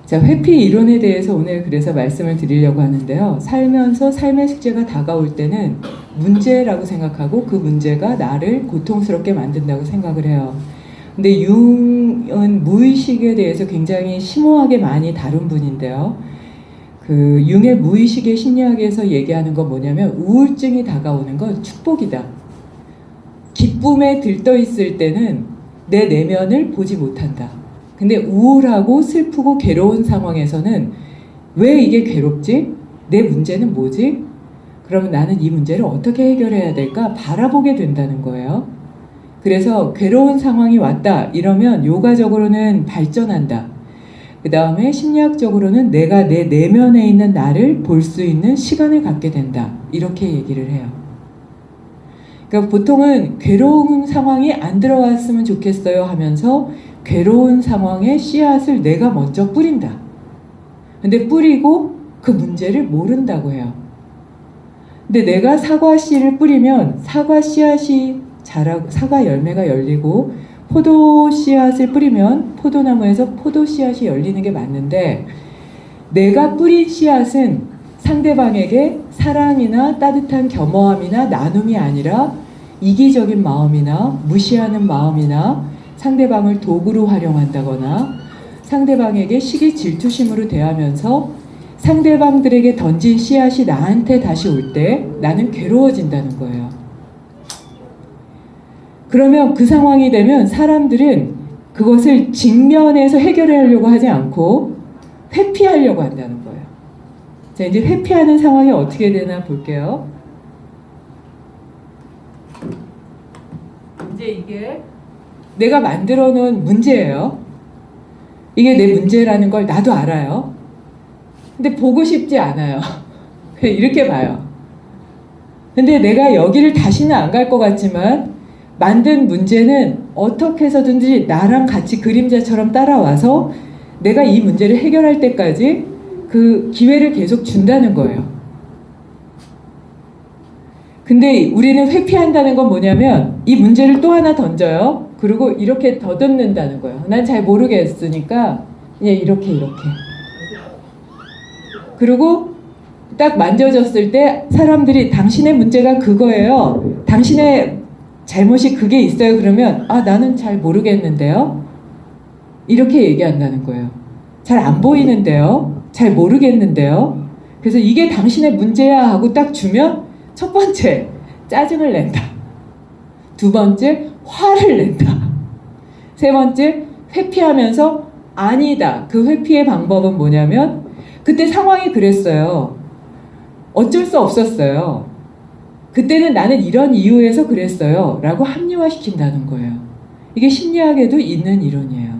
자, 회피 이론에 대해서 오늘 그래서 말씀을 드리려고 하는데요. 살면서 삶의 숙제가 다가올 때는 문제라고 생각하고 그 문제가 나를 고통스럽게 만든다고 생각을 해요. 근데 융은 무의식에 대해서 굉장히 심오하게 많이 다룬 분인데요. 그 융의 무의식의 심리학에서 얘기하는 건 뭐냐면 우울증이 다가오는 건 축복이다. 기쁨에 들떠 있을 때는 내 내면을 보지 못한다. 근데 우울하고 슬프고 괴로운 상황에서는 왜 이게 괴롭지? 내 문제는 뭐지? 그러면 나는 이 문제를 어떻게 해결해야 될까? 바라보게 된다는 거예요. 그래서 괴로운 상황이 왔다 이러면 요가적으로는 발전한다. 그 다음에 심리학적으로는 내가 내 내면에 있는 나를 볼 수 있는 시간을 갖게 된다. 이렇게 얘기를 해요. 그러니까 보통은 괴로운 상황이 안 들어왔으면 좋겠어요 하면서 괴로운 상황에 씨앗을 내가 먼저 뿌린다. 근데 뿌리고 그 문제를 모른다고 해요. 근데 내가 사과 씨를 뿌리면 사과 씨앗이 자라고 사과 열매가 열리고 포도 씨앗을 뿌리면 포도나무에서 포도 씨앗이 열리는 게 맞는데 내가 뿌린 씨앗은 상대방에게 사랑이나 따뜻한 겸허함이나 나눔이 아니라 이기적인 마음이나 무시하는 마음이나 상대방을 도구로 활용한다거나 상대방에게 시기 질투심으로 대하면서 상대방들에게 던진 씨앗이 나한테 다시 올 때 나는 괴로워진다는 거예요. 그러면 그 상황이 되면 사람들은 그것을 직면해서 해결하려고 하지 않고 회피하려고 한다는 거예요. 자, 이제 회피하는 상황이 어떻게 되나 볼게요. 이제 이게 내가 만들어 놓은 문제예요. 이게 내 문제라는 걸 나도 알아요. 근데 보고 싶지 않아요. 이렇게 봐요. 근데 내가 여기를 다시는 안 갈 것 같지만 만든 문제는 어떻게 해서든지 나랑 같이 그림자처럼 따라와서 내가 이 문제를 해결할 때까지 그 기회를 계속 준다는 거예요. 근데 우리는 회피한다는 건 뭐냐면 이 문제를 또 하나 던져요. 그리고 이렇게 더듬는다는 거예요. 난 잘 모르겠으니까 그냥 이렇게. 그리고 딱 만져졌을 때 사람들이 당신의 문제가 그거예요. 당신의 잘못이 그게 있어요. 그러면 아, 나는 잘 모르겠는데요. 이렇게 얘기한다는 거예요. 잘 안 보이는데요. 잘 모르겠는데요. 그래서 이게 당신의 문제야 하고 딱 주면 첫 번째, 짜증을 낸다. 두 번째, 화를 낸다. 세 번째, 회피하면서 아니다. 그 회피의 방법은 뭐냐면 그때 상황이 그랬어요. 어쩔 수 없었어요. 그때는 나는 이런 이유에서 그랬어요. 라고 합리화시킨다는 거예요. 이게 심리학에도 있는 이론이에요.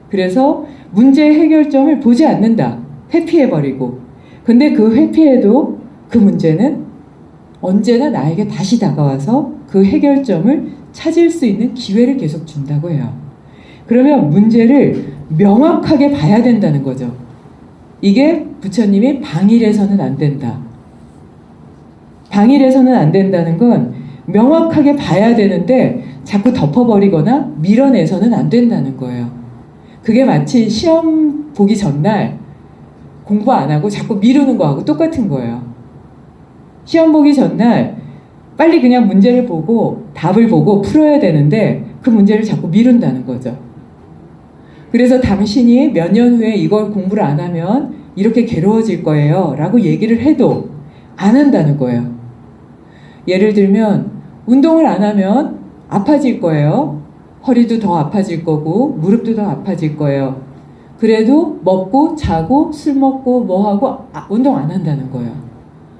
그래서 문제 해결점을 보지 않는다. 회피해버리고. 근데 그 회피해도 그 문제는 언제나 나에게 다시 다가와서 그 해결점을 찾을 수 있는 기회를 계속 준다고 해요. 그러면 문제를 명확하게 봐야 된다는 거죠. 이게 부처님이 방일해서는 안 된다. 방일해서는 안 된다는 건 명확하게 봐야 되는데 자꾸 덮어버리거나 밀어내서는 안 된다는 거예요. 그게 마치 시험 보기 전날 공부 안 하고 자꾸 미루는 거하고 똑같은 거예요. 시험 보기 전날 빨리 그냥 문제를 보고 답을 보고 풀어야 되는데 그 문제를 자꾸 미룬다는 거죠. 그래서 당신이 몇 년 후에 이걸 공부를 안 하면 이렇게 괴로워질 거예요 라고 얘기를 해도 안 한다는 거예요. 예를 들면 운동을 안 하면 아파질 거예요. 허리도 더 아파질 거고 무릎도 더 아파질 거예요. 그래도 먹고 자고 술 먹고 뭐하고 운동 안 한다는 거예요.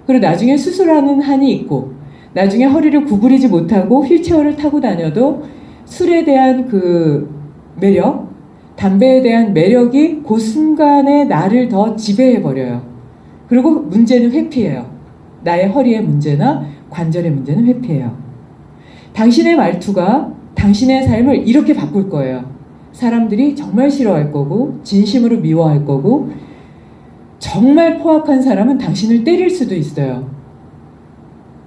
그리고 나중에 수술하는 한이 있고 나중에 허리를 구부리지 못하고 휠체어를 타고 다녀도 술에 대한 그 매력, 담배에 대한 매력이 그 순간에 나를 더 지배해버려요. 그리고 문제는 회피예요. 나의 허리의 문제나 관절의 문제는 회피예요. 당신의 말투가 당신의 삶을 이렇게 바꿀 거예요. 사람들이 정말 싫어할 거고 진심으로 미워할 거고 정말 포악한 사람은 당신을 때릴 수도 있어요.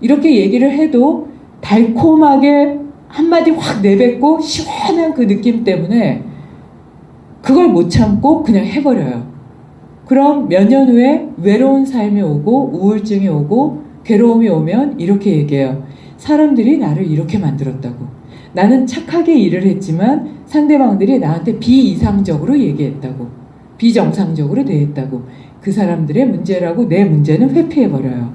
이렇게 얘기를 해도 달콤하게 한마디 확 내뱉고 시원한 그 느낌 때문에 그걸 못 참고 그냥 해버려요. 그럼 몇 년 후에 외로운 삶이 오고 우울증이 오고 괴로움이 오면 이렇게 얘기해요. 사람들이 나를 이렇게 만들었다고. 나는 착하게 일을 했지만 상대방들이 나한테 비이상적으로 얘기했다고. 비정상적으로 대했다고. 그 사람들의 문제라고 내 문제는 회피해버려요.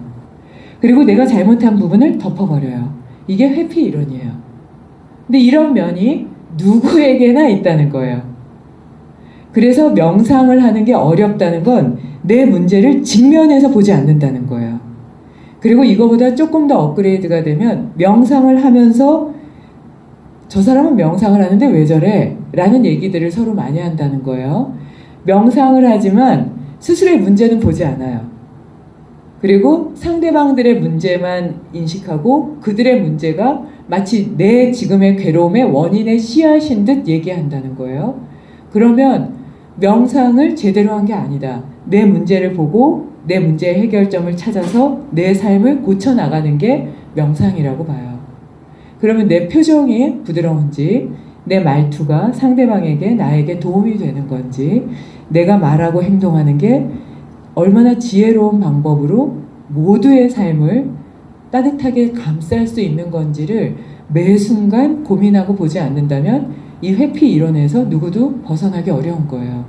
그리고 내가 잘못한 부분을 덮어버려요. 이게 회피 이론이에요. 근데 이런 면이 누구에게나 있다는 거예요. 그래서 명상을 하는 게 어렵다는 건 내 문제를 직면해서 보지 않는다는 거예요. 그리고 이거보다 조금 더 업그레이드가 되면 명상을 하면서 저 사람은 명상을 하는데 왜 저래? 라는 얘기들을 서로 많이 한다는 거예요. 명상을 하지만 스스로의 문제는 보지 않아요. 그리고 상대방들의 문제만 인식하고 그들의 문제가 마치 내 지금의 괴로움의 원인의 씨앗인 듯 얘기한다는 거예요. 그러면 명상을 제대로 한 게 아니다. 내 문제를 보고 내 문제의 해결점을 찾아서 내 삶을 고쳐나가는 게 명상이라고 봐요. 그러면 내 표정이 부드러운지, 내 말투가 상대방에게 나에게 도움이 되는 건지, 내가 말하고 행동하는 게 얼마나 지혜로운 방법으로 모두의 삶을 따뜻하게 감쌀 수 있는 건지를 매 순간 고민하고 보지 않는다면 이 회피 이론에서 누구도 벗어나기 어려운 거예요.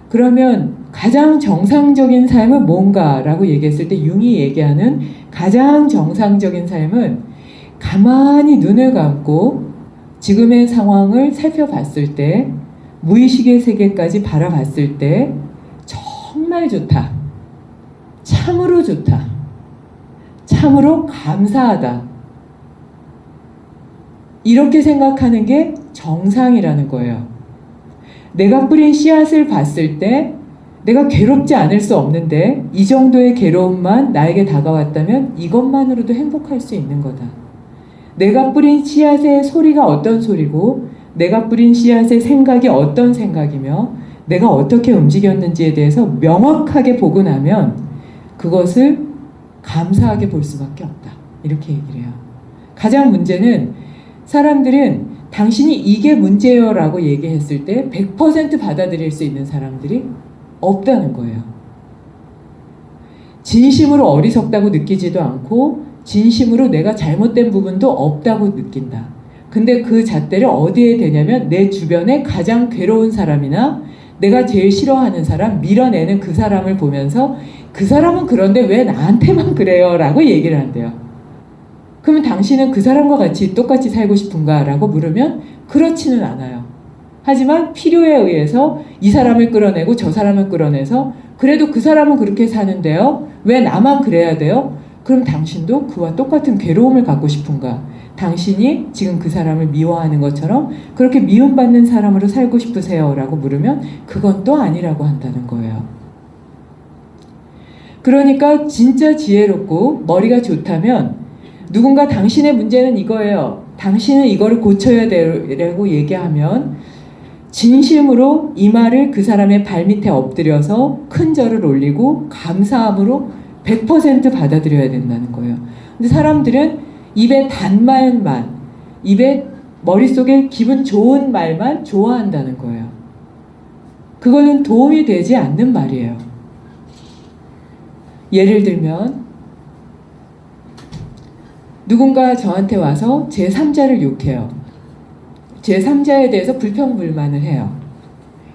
그러면 가장 정상적인 삶은 뭔가라고 얘기했을 때 융이 얘기하는 가장 정상적인 삶은 가만히 눈을 감고 지금의 상황을 살펴봤을 때 무의식의 세계까지 바라봤을 때 정말 좋다. 참으로 좋다. 참으로 감사하다. 이렇게 생각하는 게 정상이라는 거예요. 내가 뿌린 씨앗을 봤을 때 내가 괴롭지 않을 수 없는데 이 정도의 괴로움만 나에게 다가왔다면 이것만으로도 행복할 수 있는 거다. 내가 뿌린 씨앗의 소리가 어떤 소리고 내가 뿌린 씨앗의 생각이 어떤 생각이며 내가 어떻게 움직였는지에 대해서 명확하게 보고 나면 그것을 감사하게 볼 수밖에 없다. 이렇게 얘기를 해요. 가장 문제는 사람들은 당신이 이게 문제예요 라고 얘기했을 때 100% 받아들일 수 있는 사람들이 없다는 거예요. 진심으로 어리석다고 느끼지도 않고 진심으로 내가 잘못된 부분도 없다고 느낀다. 근데 그 잣대를 어디에 대냐면 내 주변에 가장 괴로운 사람이나 내가 제일 싫어하는 사람, 밀어내는 그 사람을 보면서 그 사람은 그런데 왜 나한테만 그래요? 라고 얘기를 한대요. 그러면 당신은 그 사람과 같이 똑같이 살고 싶은가? 라고 물으면 그렇지는 않아요. 하지만 필요에 의해서 이 사람을 끌어내고 저 사람을 끌어내서 그래도 그 사람은 그렇게 사는데요. 왜 나만 그래야 돼요? 그럼 당신도 그와 똑같은 괴로움을 갖고 싶은가? 당신이 지금 그 사람을 미워하는 것처럼 그렇게 미움받는 사람으로 살고 싶으세요? 라고 물으면 그건 또 아니라고 한다는 거예요. 그러니까 진짜 지혜롭고 머리가 좋다면 누군가 당신의 문제는 이거예요. 당신은 이거를 고쳐야 되라고 얘기하면 진심으로 이 말을 그 사람의 발밑에 엎드려서 큰 절을 올리고 감사함으로 100% 받아들여야 된다는 거예요. 근데 사람들은 입에 단말만, 입에 머릿속에 기분 좋은 말만 좋아한다는 거예요. 그거는 도움이 되지 않는 말이에요. 예를 들면 누군가 저한테 와서 제3자를 욕해요. 제3자에 대해서 불평불만을 해요.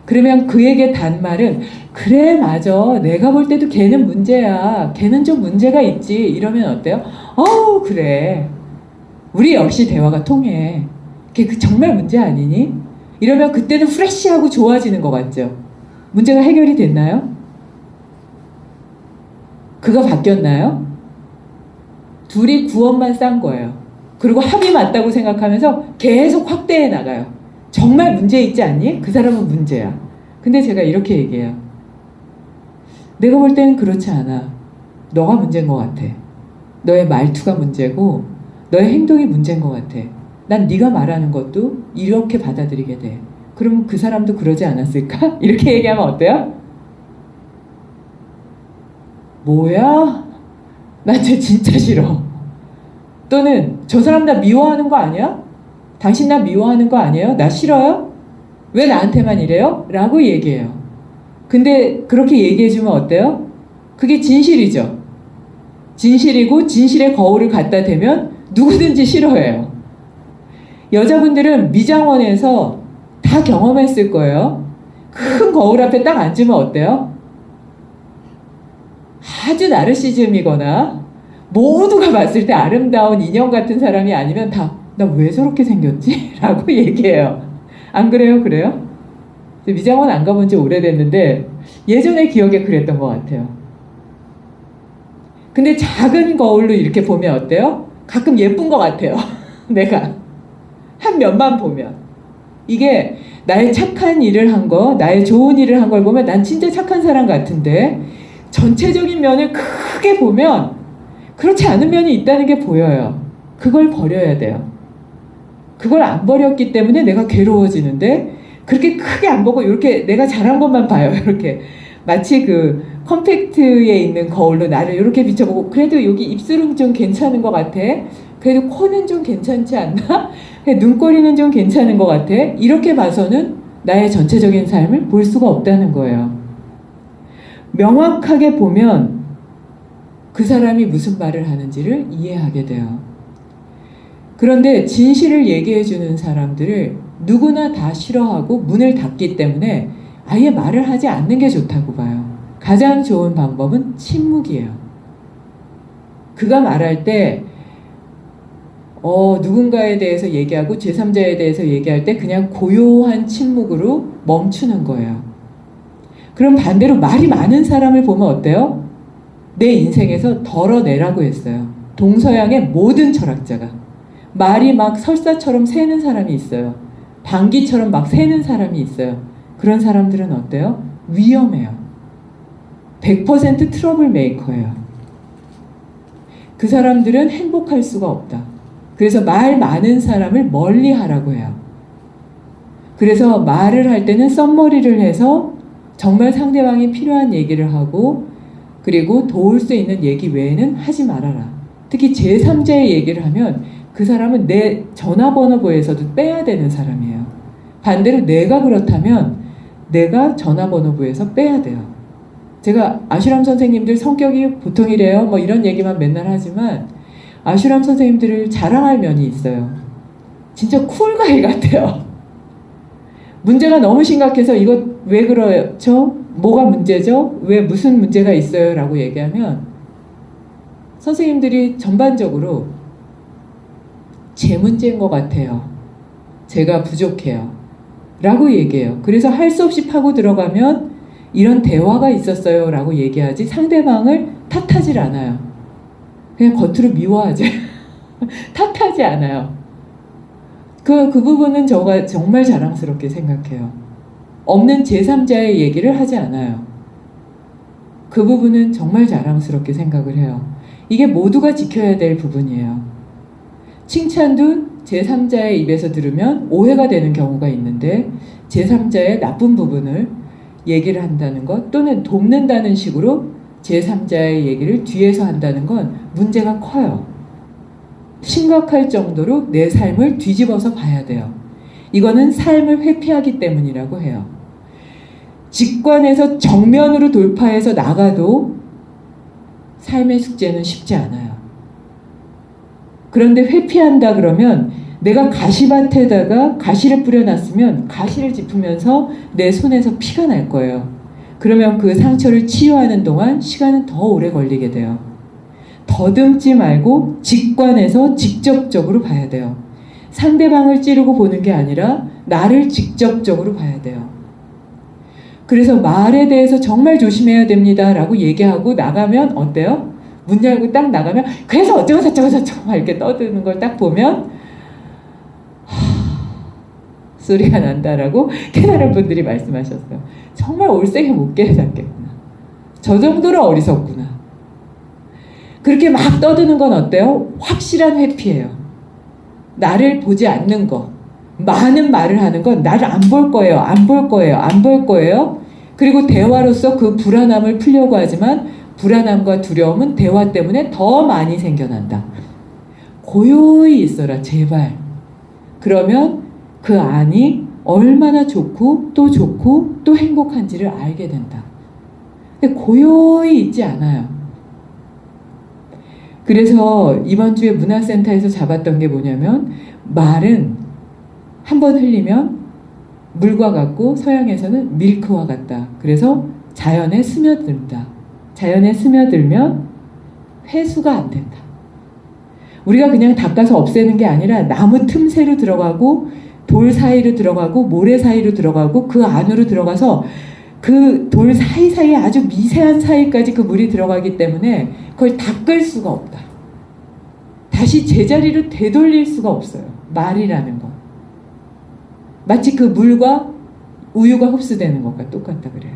그러면 그에게 단말은 그래 맞아 내가 볼 때도 걔는 문제야 걔는 좀 문제가 있지 이러면 어때요? 그래 우리 역시 대화가 통해 걔 정말 문제 아니니? 이러면 그때는 프레쉬하고 좋아지는 것 같죠? 문제가 해결이 됐나요? 그가 바뀌었나요? 둘이 구원만 싼 거예요. 그리고 합이 맞다고 생각하면서 계속 확대해 나가요. 정말 문제 있지 않니? 그 사람은 문제야. 근데 제가 이렇게 얘기해요. 내가 볼 때는 그렇지 않아. 너가 문제인 것 같아. 너의 말투가 문제고 너의 행동이 문제인 것 같아. 난 네가 말하는 것도 이렇게 받아들이게 돼. 그러면 그 사람도 그러지 않았을까? 이렇게 얘기하면 어때요? 뭐야? 난 쟤 진짜 싫어. 또는 저 사람 나 미워하는 거 아니야? 당신 나 미워하는 거 아니에요? 나 싫어요? 왜 나한테만 이래요? 라고 얘기해요. 근데 그렇게 얘기해주면 어때요? 그게 진실이죠. 진실이고 진실의 거울을 갖다 대면 누구든지 싫어해요. 여자분들은 미장원에서 다 경험했을 거예요. 큰 거울 앞에 딱 앉으면 어때요? 아주 나르시즘이거나 모두가 봤을 때 아름다운 인형 같은 사람이 아니면 다 나 왜 저렇게 생겼지? 라고 얘기해요. 안 그래요? 그래요? 미장원 안 가본 지 오래됐는데 예전에 기억에 그랬던 것 같아요. 근데 작은 거울로 이렇게 보면 어때요? 가끔 예쁜 것 같아요. 내가 한 면만 보면 이게 나의 착한 일을 한 거, 나의 좋은 일을 한 걸 보면 난 진짜 착한 사람 같은데 전체적인 면을 크게 보면 그렇지 않은 면이 있다는 게 보여요. 그걸 버려야 돼요. 그걸 안 버렸기 때문에 내가 괴로워지는데 그렇게 크게 안 보고 이렇게 내가 잘한 것만 봐요. 이렇게 마치 그 컴팩트에 있는 거울로 나를 이렇게 비춰보고 그래도 여기 입술은 좀 괜찮은 것 같아. 그래도 코는 좀 괜찮지 않나? 눈꼬리는 좀 괜찮은 것 같아. 이렇게 봐서는 나의 전체적인 삶을 볼 수가 없다는 거예요. 명확하게 보면 그 사람이 무슨 말을 하는지를 이해하게 돼요. 그런데 진실을 얘기해 주는 사람들을 누구나 다 싫어하고 문을 닫기 때문에 아예 말을 하지 않는 게 좋다고 봐요. 가장 좋은 방법은 침묵이에요. 그가 말할 때 누군가에 대해서 얘기하고 제3자에 대해서 얘기할 때 그냥 고요한 침묵으로 멈추는 거예요. 그럼 반대로 말이 많은 사람을 보면 어때요? 내 인생에서 덜어내라고 했어요. 동서양의 모든 철학자가. 말이 막 설사처럼 새는 사람이 있어요. 방귀처럼 막 새는 사람이 있어요. 그런 사람들은 어때요? 위험해요. 100% 트러블 메이커예요. 그 사람들은 행복할 수가 없다. 그래서 말 많은 사람을 멀리 하라고 해요. 그래서 말을 할 때는 썸머리를 해서 정말 상대방이 필요한 얘기를 하고 그리고 도울 수 있는 얘기 외에는 하지 말아라. 특히 제3자의 얘기를 하면 그 사람은 내 전화번호부에서도 빼야 되는 사람이에요. 반대로 내가 그렇다면 내가 전화번호부에서 빼야 돼요. 제가 아슈람 선생님들 성격이 보통이래요. 뭐 이런 얘기만 맨날 하지만 아슈람 선생님들을 자랑할 면이 있어요. 진짜 쿨가이 같아요. 문제가 너무 심각해서 이거 왜 그렇죠? 뭐가 문제죠? 왜 무슨 문제가 있어요? 라고 얘기하면 선생님들이 전반적으로 제 문제인 것 같아요. 제가 부족해요. 라고 얘기해요. 그래서 할 수 없이 파고 들어가면 이런 대화가 있었어요. 라고 얘기하지 상대방을 탓하질 않아요. 그냥 겉으로 미워하지. 탓하지 않아요. 그 부분은 제가 정말 자랑스럽게 생각해요. 없는 제3자의 얘기를 하지 않아요. 그 부분은 정말 자랑스럽게 생각을 해요. 이게 모두가 지켜야 될 부분이에요. 칭찬도 제3자의 입에서 들으면 오해가 되는 경우가 있는데 제3자의 나쁜 부분을 얘기를 한다는 것 또는 돕는다는 식으로 제3자의 얘기를 뒤에서 한다는 건 문제가 커요. 심각할 정도로 내 삶을 뒤집어서 봐야 돼요. 이거는 삶을 회피하기 때문이라고 해요. 직관에서 정면으로 돌파해서 나가도 삶의 숙제는 쉽지 않아요. 그런데 회피한다 그러면 내가 가시밭에다가 가시를 뿌려놨으면 가시를 짚으면서 내 손에서 피가 날 거예요. 그러면 그 상처를 치유하는 동안 시간은 더 오래 걸리게 돼요. 더듬지 말고 직관해서 직접적으로 봐야 돼요. 상대방을 찌르고 보는 게 아니라 나를 직접적으로 봐야 돼요. 그래서 말에 대해서 정말 조심해야 됩니다 라고 얘기하고 나가면 어때요? 문 열고 딱 나가면 그래서 어쩌고 저쩌고 저쩌고 막 이렇게 떠드는 걸 딱 보면 소리가 난다라고 깨달은 분들이 말씀하셨어요. 정말 올생에 못 깨닫겠구나. 저 정도로 어리석구나. 그렇게 막 떠드는 건 어때요? 확실한 회피예요. 나를 보지 않는 거. 많은 말을 하는 건 나를 안 볼 거예요. 안 볼 거예요. 안 볼 거예요. 그리고 대화로서 그 불안함을 풀려고 하지만 불안함과 두려움은 대화 때문에 더 많이 생겨난다. 고요히 있어라 제발. 그러면 그 안이 얼마나 좋고 또 행복한지를 알게 된다. 근데 고요히 있지 않아요. 그래서 이번 주에 문화센터에서 잡았던 게 뭐냐면, 말은 한번 흘리면 물과 같고 서양에서는 밀크와 같다. 그래서 자연에 스며든다. 자연에 스며들면 회수가 안 된다. 우리가 그냥 닦아서 없애는 게 아니라 나무 틈새로 들어가고 돌 사이로 들어가고 모래 사이로 들어가고 그 안으로 들어가서 그 돌 사이사이에 아주 미세한 사이까지 그 물이 들어가기 때문에 그걸 닦을 수가 없다. 다시 제자리로 되돌릴 수가 없어요. 말이라는 건. 마치 그 물과 우유가 흡수되는 것과 똑같다 그래요.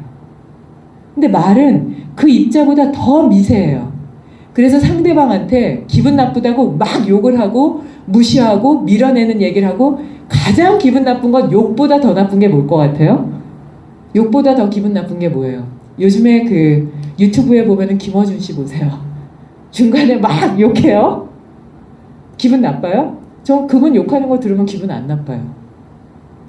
근데 말은 그 입자보다 더 미세해요. 그래서 상대방한테 기분 나쁘다고 막 욕을 하고 무시하고 밀어내는 얘기를 하고, 가장 기분 나쁜 건 욕보다 더 나쁜 게 뭘 것 같아요? 욕보다 더 기분 나쁜 게 뭐예요? 요즘에 그 유튜브에 보면은 김어준 씨 보세요. 중간에 막 욕해요. 기분 나빠요? 저 그분 욕하는 거 들으면 기분 안 나빠요.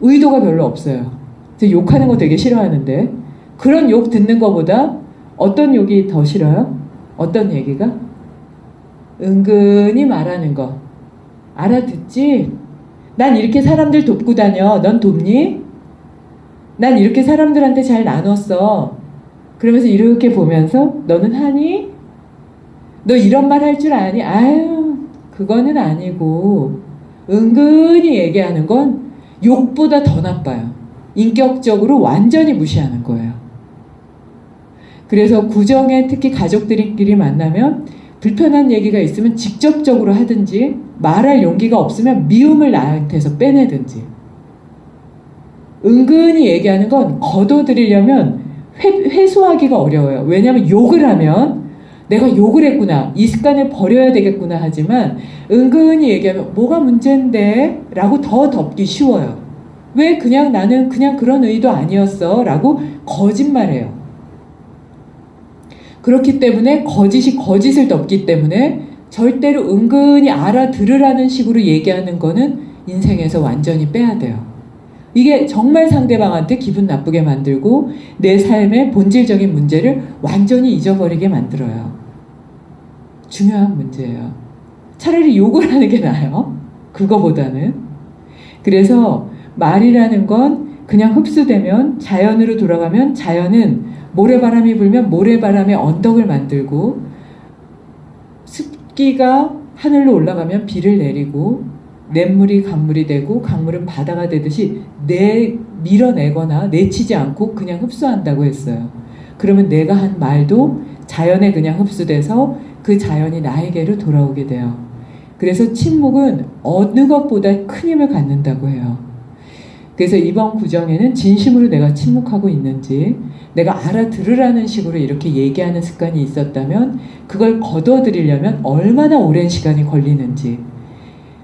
의도가 별로 없어요. 저 욕하는 거 되게 싫어하는데, 그런 욕 듣는 거보다 어떤 욕이 더 싫어요? 어떤 얘기가? 은근히 말하는 거. 알아듣지? 난 이렇게 사람들 돕고 다녀. 넌 돕니? 난 이렇게 사람들한테 잘 나눴어. 그러면서 이렇게 보면서 너는 하니? 너 이런 말 할 줄 아니? 아유, 그거는 아니고. 은근히 얘기하는 건 욕보다 더 나빠요. 인격적으로 완전히 무시하는 거예요. 그래서 구정에 특히 가족들끼리 만나면 불편한 얘기가 있으면 직접적으로 하든지, 말할 용기가 없으면 미움을 나한테서 빼내든지. 은근히 얘기하는 건 거둬들이려면 회수하기가 어려워요. 왜냐하면 욕을 하면 내가 욕을 했구나, 이 습관을 버려야 되겠구나 하지만, 은근히 얘기하면 뭐가 문제인데? 라고 더 덮기 쉬워요. 왜? 그냥 나는 그냥 그런 의도 아니었어 라고 거짓말해요. 그렇기 때문에 거짓이 거짓을 덮기 때문에 절대로 은근히 알아들으라는 식으로 얘기하는 거는 인생에서 완전히 빼야 돼요. 이게 정말 상대방한테 기분 나쁘게 만들고 내 삶의 본질적인 문제를 완전히 잊어버리게 만들어요. 중요한 문제예요. 차라리 욕을 하는 게 나아요. 그거보다는. 그래서 말이라는 건 그냥 흡수되면, 자연으로 돌아가면, 자연은 모래바람이 불면 모래바람의 언덕을 만들고, 습기가 하늘로 올라가면 비를 내리고, 냇물이 강물이 되고 강물은 바다가 되듯이 밀어내거나 내치지 않고 그냥 흡수한다고 했어요. 그러면 내가 한 말도 자연에 그냥 흡수돼서 그 자연이 나에게로 돌아오게 돼요. 그래서 침묵은 어느 것보다 큰 힘을 갖는다고 해요. 그래서 이번 구정에는 진심으로 내가 침묵하고 있는지, 내가 알아들으라는 식으로 이렇게 얘기하는 습관이 있었다면 그걸 거둬들이려면 얼마나 오랜 시간이 걸리는지.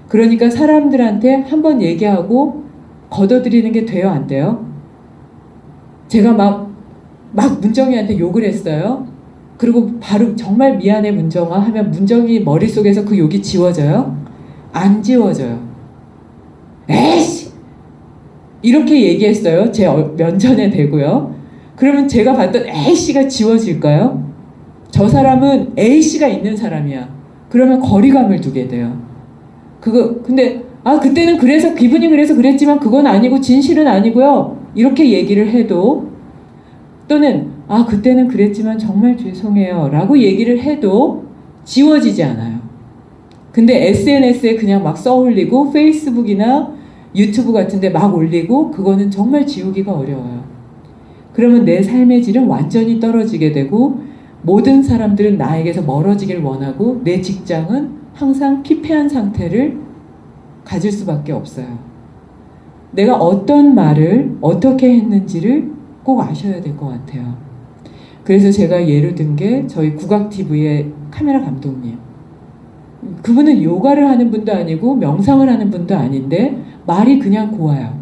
그러니까 사람들한테 한번 얘기하고 거둬들이는 게 돼요, 안 돼요? 제가 막 문정이한테 욕을 했어요. 그리고 바로 정말 미안해 문정아 하면 문정이 머릿속에서 그 욕이 지워져요? 안 지워져요. 에이씨! 이렇게 얘기했어요. 제 면전에 대고요. 그러면 제가 봤던 A씨가 지워질까요? 저 사람은 A씨가 있는 사람이야. 그러면 거리감을 두게 돼요. 근데 그때는 그래서 기분이 그래서 그랬지만 그건 아니고 진실은 아니고요. 이렇게 얘기를 해도, 또는 그때는 그랬지만 정말 죄송해요 라고 얘기를 해도 지워지지 않아요. 근데 SNS에 그냥 막 써올리고 페이스북이나 유튜브 같은데 막 올리고, 그거는 정말 지우기가 어려워요. 그러면 내 삶의 질은 완전히 떨어지게 되고, 모든 사람들은 나에게서 멀어지길 원하고, 내 직장은 항상 피폐한 상태를 가질 수밖에 없어요. 내가 어떤 말을 어떻게 했는지를 꼭 아셔야 될 것 같아요. 그래서 제가 예를 든 게 저희 국악TV의 카메라 감독님. 그분은 요가를 하는 분도 아니고 명상을 하는 분도 아닌데 말이 그냥 고와요.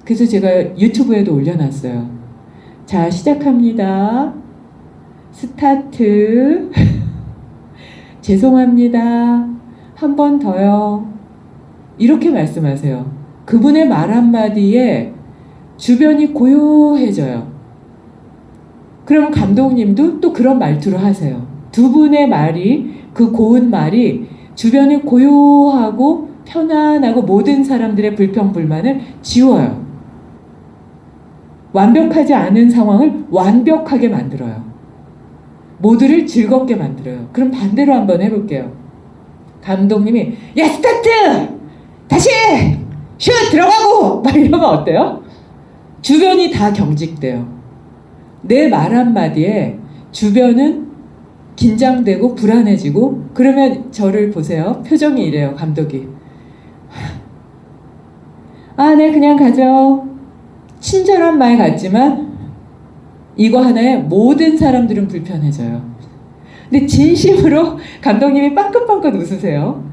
그래서 제가 유튜브에도 올려놨어요. 자, 시작합니다. 스타트. 죄송합니다. 한 번 더요. 이렇게 말씀하세요. 그분의 말 한마디에 주변이 고요해져요. 그럼 감독님도 또 그런 말투로 하세요. 두 분의 말이, 그 고운 말이 주변이 고요하고 편안하고 모든 사람들의 불평불만을 지워요. 완벽하지 않은 상황을 완벽하게 만들어요. 모두를 즐겁게 만들어요. 그럼 반대로 한번 해볼게요. 감독님이 야 스타트! 다시! 슛! 들어가고! 막 이러면 어때요? 주변이 다 경직돼요. 내 말 한마디에 주변은 긴장되고 불안해지고 그러면 저를 보세요. 표정이 이래요. 감독이. 아, 네 그냥 가죠. 친절한 말 같지만 이거 하나에 모든 사람들은 불편해져요. 근데 진심으로 감독님이 빵긋빵긋 웃으세요.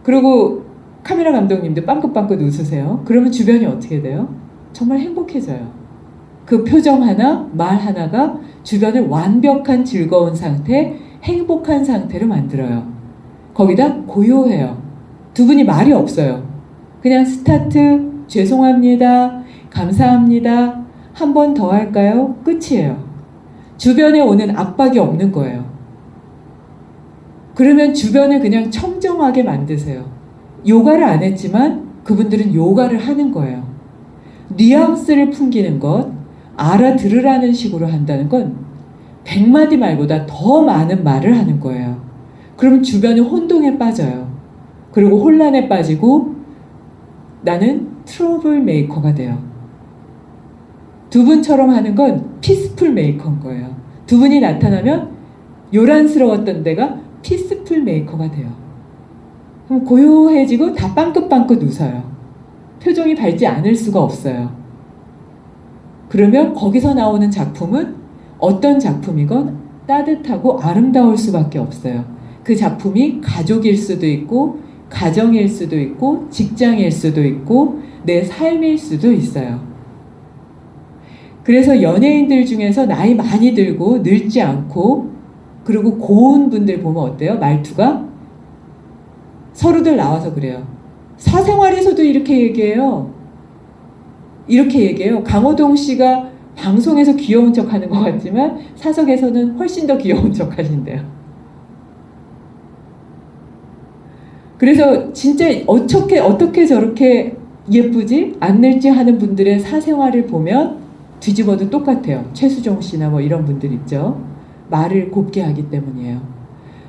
그리고 카메라 감독님도 빵긋빵긋 웃으세요. 그러면 주변이 어떻게 돼요? 정말 행복해져요. 그 표정 하나, 말 하나가 주변을 완벽한 즐거운 상태, 행복한 상태로 만들어요. 거기다 고요해요. 두 분이 말이 없어요. 그냥 스타트, 죄송합니다, 감사합니다, 한 번 더 할까요? 끝이에요. 주변에 오는 압박이 없는 거예요. 그러면 주변을 그냥 청정하게 만드세요. 요가를 안 했지만 그분들은 요가를 하는 거예요. 뉘앙스를 풍기는 것, 알아들으라는 식으로 한다는 건 100마디 말보다 더 많은 말을 하는 거예요. 그럼 주변은 혼동에 빠져요. 그리고 혼란에 빠지고 나는 트러블 메이커가 돼요. 두 분처럼 하는 건 피스풀 메이커인 거예요. 두 분이 나타나면 요란스러웠던 데가 피스풀 메이커가 돼요. 그럼 고요해지고 다 빵긋빵긋 웃어요. 표정이 밝지 않을 수가 없어요. 그러면 거기서 나오는 작품은 어떤 작품이건 따뜻하고 아름다울 수밖에 없어요. 그 작품이 가족일 수도 있고 가정일 수도 있고 직장일 수도 있고 내 삶일 수도 있어요. 그래서 연예인들 중에서 나이 많이 들고 늙지 않고 그리고 고운 분들 보면 어때요? 말투가? 서로들 나와서 그래요. 사생활에서도 이렇게 얘기해요. 이렇게 얘기해요. 강호동 씨가 방송에서 귀여운 척 하는 것 같지만 사석에서는 훨씬 더 귀여운 척 하신대요. 그래서 진짜 어떻게 저렇게 예쁘지? 안 늙지 하는 분들의 사생활을 보면 뒤집어도 똑같아요. 최수종 씨나 뭐 이런 분들 있죠. 말을 곱게 하기 때문이에요.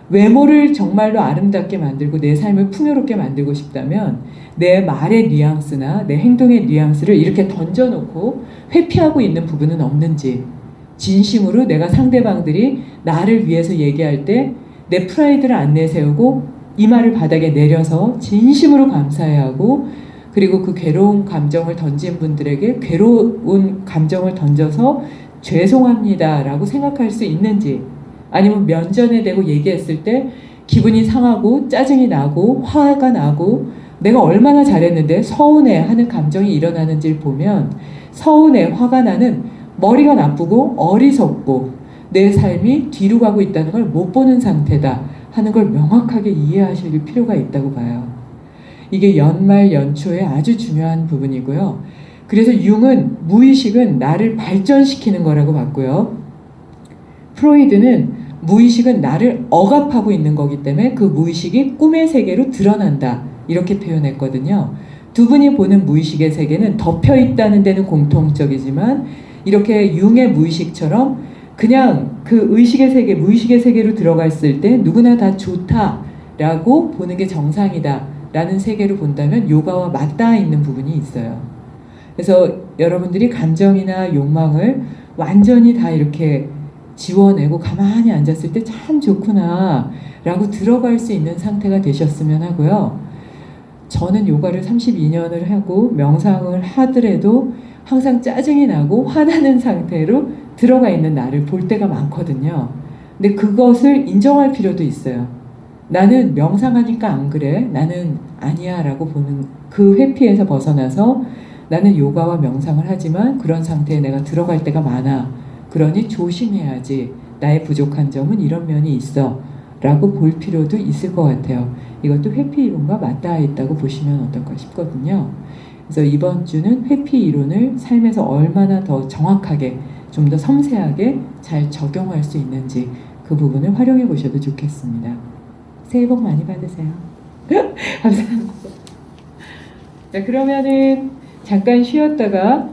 외모를 정말로 아름답게 만들고 내 삶을 풍요롭게 만들고 싶다면 내 말의 뉘앙스나 내 행동의 뉘앙스를 이렇게 던져놓고 회피하고 있는 부분은 없는지, 진심으로 내가 상대방들이 나를 위해서 얘기할 때 내 프라이드를 안 내세우고 이 말을 바닥에 내려서 진심으로 감사해하고 그리고 그 괴로운 감정을 던진 분들에게 괴로운 감정을 던져서 죄송합니다 라고 생각할 수 있는지, 아니면 면전에 대고 얘기했을 때 기분이 상하고 짜증이 나고 화가 나고 내가 얼마나 잘했는데 서운해 하는 감정이 일어나는지를 보면 서운해, 화가 나는 머리가 나쁘고 어리석고 내 삶이 뒤로 가고 있다는 걸 못 보는 상태다 하는 걸 명확하게 이해하실 필요가 있다고 봐요. 이게 연말 연초에 아주 중요한 부분이고요. 그래서 융은 무의식은 나를 발전시키는 거라고 봤고요. 프로이드는 무의식은 나를 억압하고 있는 거기 때문에 그 무의식이 꿈의 세계로 드러난다 이렇게 표현했거든요. 두 분이 보는 무의식의 세계는 덮여 있다는 데는 공통적이지만 이렇게 융의 무의식처럼 그냥 그 의식의 세계, 무의식의 세계로 들어갔을 때 누구나 다 좋다라고 보는 게 정상이다 라는 세계로 본다면 요가와 맞닿아 있는 부분이 있어요. 그래서 여러분들이 감정이나 욕망을 완전히 다 이렇게 지워내고 가만히 앉았을 때 참 좋구나 라고 들어갈 수 있는 상태가 되셨으면 하고요. 저는 요가를 32년을 하고 명상을 하더라도 항상 짜증이 나고 화나는 상태로 들어가 있는 나를 볼 때가 많거든요. 근데 그것을 인정할 필요도 있어요. 나는 명상하니까 안 그래, 나는 아니야 라고 보는 그 회피에서 벗어나서 나는 요가와 명상을 하지만 그런 상태에 내가 들어갈 때가 많아, 그러니 조심해야지, 나의 부족한 점은 이런 면이 있어 라고 볼 필요도 있을 것 같아요. 이것도 회피 이론과 맞닿아 있다고 보시면 어떨까 싶거든요. 그래서 이번 주는 회피 이론을 삶에서 얼마나 더 정확하게, 좀 더 섬세하게 잘 적용할 수 있는지 그 부분을 활용해 보셔도 좋겠습니다. 새해 복 많이 받으세요. 감사합니다. 자, 그러면은 잠깐 쉬었다가